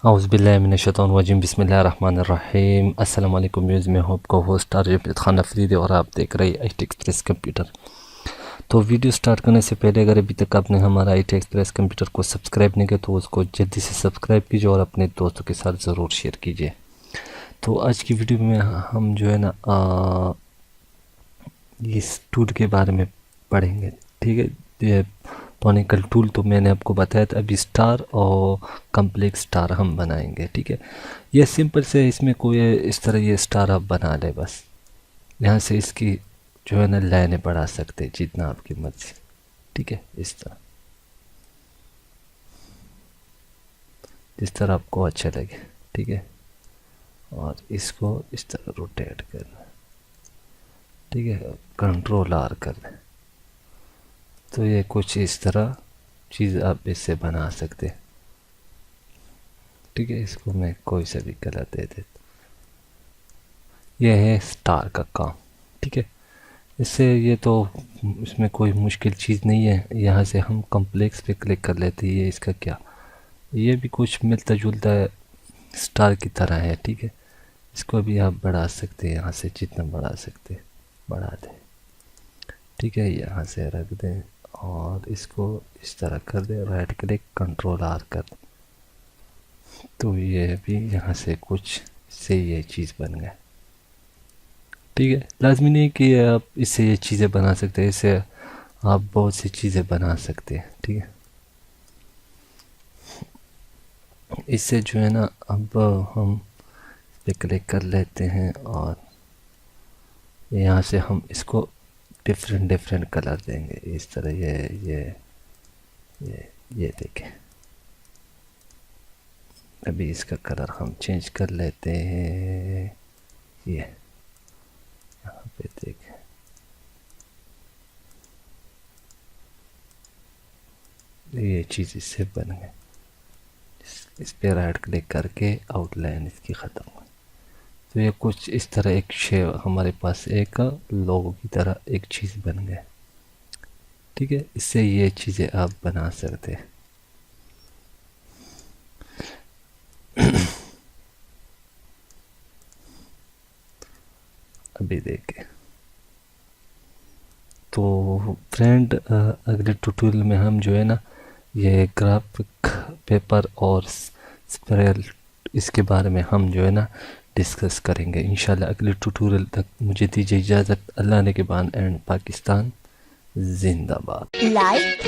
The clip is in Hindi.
औज़ुबिल्लाहिमिनश्शैतानिर्रजीम बिस्मिल्लाहिर्रहमानिर्रहीम। अस्सलाम वालेकुम व्यूज़, मैं हूँ आपका होस्ट आरजे खान अफरीदी और आप देख रहे हैं IT एक्सप्रेस कंप्यूटर। तो वीडियो स्टार्ट करने से पहले अगर अभी तक आपने हमारा IT एक्सप्रेस कंप्यूटर को सब्सक्राइब नहीं किया तो उसको जल्दी से सब्सक्राइब कीजिए और अपने दोस्तों के साथ ज़रूर शेयर कीजिए। तो आज की वीडियो में हम जो है ना इस टूल के बारे में पढ़ेंगे। ठीक है, ये टॉनिकल टूल तो मैंने आपको बताया था। अभी स्टार और कम्प्लेक्स स्टार हम बनाएंगे। ठीक है, ये सिंपल से, इसमें कोई इस तरह ये स्टार आप बना ले बस। यहाँ से इसकी जो है ना लाइनें बढ़ा सकते हैं जितना आपकी मर्जी। ठीक है, इस तरह, जिस तरह आपको अच्छा लगे। ठीक है, और इसको इस तरह रोटेट करना। ठीक है, कंट्रोल R कर दें तो ये कुछ इस तरह चीज़ आप इससे बना सकते हैं। ठीक है, इसको मैं कोई सा भी कलर दे देता। यह है स्टार का काम। ठीक है, इससे ये तो इसमें कोई मुश्किल चीज़ नहीं है। यहाँ से हम कम्प्लेक्स पे क्लिक कर लेते हैं। ये इसका क्या, ये भी कुछ मिलता जुलता है, स्टार की तरह है। ठीक है, इसको भी आप बढ़ा सकते हैं, यहाँ से जितना बढ़ा सकते हैं बढ़ा दें। ठीक है, यहाँ से रख दें और इसको इस तरह कर दें, राइट क्लिक कंट्रोल R कर दें तो ये भी यहाँ से कुछ से ये चीज़ बन गए। ठीक है, लाजमी नहीं कि आप इससे ये चीज़ें बना सकते हैं, इससे आप बहुत सी चीज़ें बना सकते हैं। ठीक है, इससे जो है ना अब हम इस पर क्लिक कर लेते हैं और यहाँ से हम इसको डिफरेंट कलर देंगे इस तरह। ये देखें, अभी इसका कलर हम चेंज कर लेते हैं। ये यहाँ पे देखें, ये चीज़ इससे बन गई। इस पे राइट क्लिक करके आउटलाइन इसकी ख़त्म हो। तो ये कुछ इस तरह एक शेप हमारे पास एक लोगो की तरह एक चीज़ बन गए। ठीक है, इससे ये चीज़ें आप बना सकते हैं। अभी देखें तो फ्रेंड, अगले ट्यूटोरियल में हम जो है ना ये ग्राफिक पेपर और स्प्रेल, इसके बारे में हम जो है ना डिस्कस करेंगे इंशाल्लाह अगले ट्यूटोरियल तक। मुझे दीजिए इजाज़त। अल्लाह ने के बाद एंड पाकिस्तान जिंदाबाद। लाइक